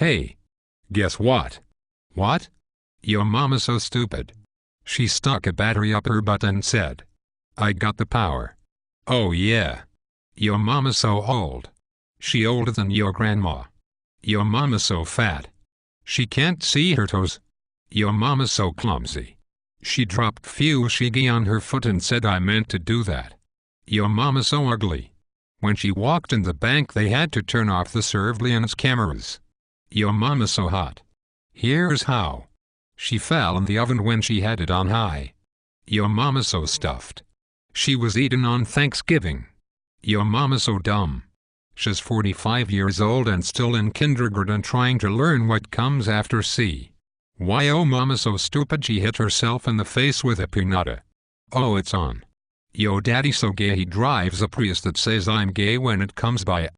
Hey, guess what? What? Your mama's so stupid. She stuck a battery up her butt and said, I got the power. Oh yeah. Your mama's so old. She older than your grandma. Your mama's so fat. She can't see her toes. Your mama's so clumsy. She dropped fushigi on her foot and said I meant to do that. Your mama's so ugly. When she walked in the bank they had to turn off the surveillance cameras. Your mama's so hot. Here's how. She fell in the oven when she had it on high. Your mama's so stuffed. She was eaten on Thanksgiving. Your mama's so dumb. She's 45 years old and still in kindergarten trying to learn what comes after C. Why oh mama's so stupid she hit herself in the face with a pinata. Oh it's on. Yo daddy so gay he drives a Prius that says I'm gay when it comes by.